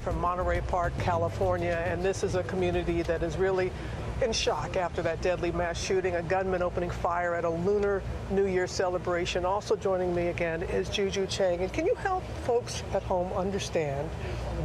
From Monterey Park, California, and this is a community that is really in shock after that deadly mass shooting, a gunman opening fire at a Lunar New Year celebration. Also joining me again is Juju Chang. And can you help folks at home understand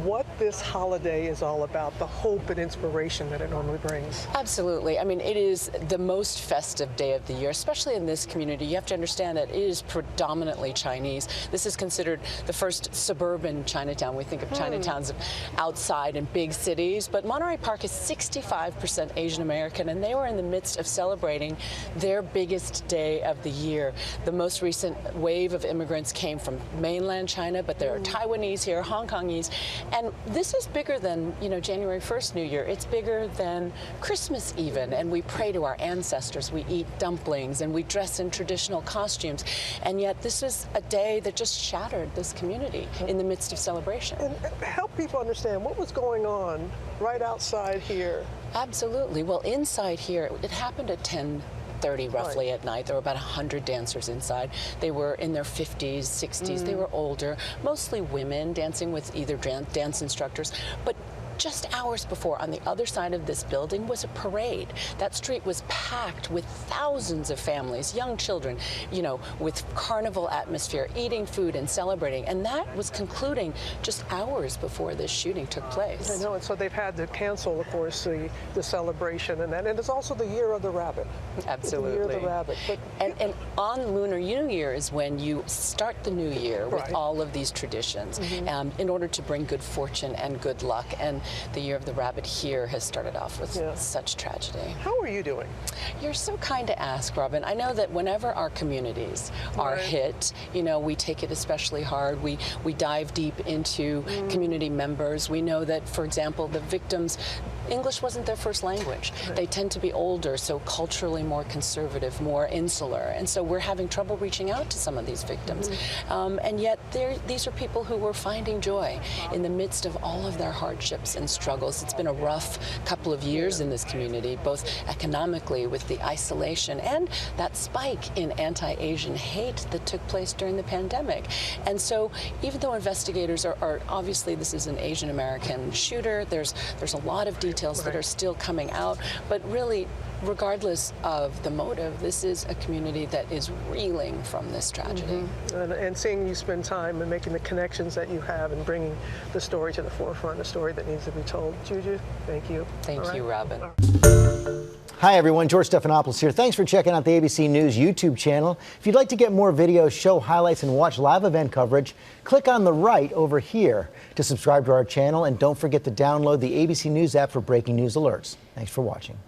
what this holiday is all about, the hope and inspiration that it normally brings? Absolutely. I mean, it is the most festive day of the year, especially in this community. You have to understand that it is predominantly Chinese. This is considered the first suburban Chinatown. We think of Chinatowns outside in big cities, but Monterey Park is 65% Asian American, and they were in the midst of celebrating their biggest day of the year. The most recent wave of immigrants came from mainland China, but there are Taiwanese here, Hong Kongese, and this is bigger than, January 1st New Year. It's bigger than Christmas even, and we pray to our ancestors. We eat dumplings, and we dress in traditional costumes, and yet this is a day that just shattered this community in the midst of celebration. And help people understand what was going on right outside here. Absolutely. Well, inside here, it happened at 10:30 roughly at night. There were about 100 dancers inside. They were in their 50s, 60s. They were older, mostly women dancing with either dance instructors. But just hours before, on the other side of this building was a parade. That street was packed with thousands of families, young children, with carnival atmosphere, eating food and celebrating. And that was concluding just hours before this shooting took place. I know, and so they've had to cancel, of course, the celebration and that. And it's also the Year of the Rabbit. Absolutely. The Year of the Rabbit. But and on Lunar New Year is when you start the new year with all of these traditions in order to bring good fortune and good luck. And the Year of the Rabbit here has started off with such tragedy. How are you doing? You're so kind to ask, Robin. I know that whenever our communities are hit, we take it especially hard. We dive deep into community members. We know that, for example, the victims, English wasn't their first language. They tend to be older, so culturally more conservative, more insular. And so we're having trouble reaching out to some of these victims. And yet these are people who were finding joy in the midst of all of their hardships and struggles. It's been a rough couple of years in this community, both economically with the isolation and that spike in anti-Asian hate that took place during the pandemic. And so even though investigators are obviously, this is an Asian American shooter, there's a lot of details that are still coming out, but really, regardless of the motive, this is a community that is reeling from this tragedy. And seeing you spend time and making the connections that you have and bringing the story to the forefront, a story that needs to be told. Juju, thank you. Thank you, Robin. Hi, everyone. George Stephanopoulos here. Thanks for checking out the ABC News YouTube channel. If you'd like to get more videos, show highlights, and watch live event coverage, click on the right over here to subscribe to our channel. And don't forget to download the ABC News app for breaking news alerts. Thanks for watching.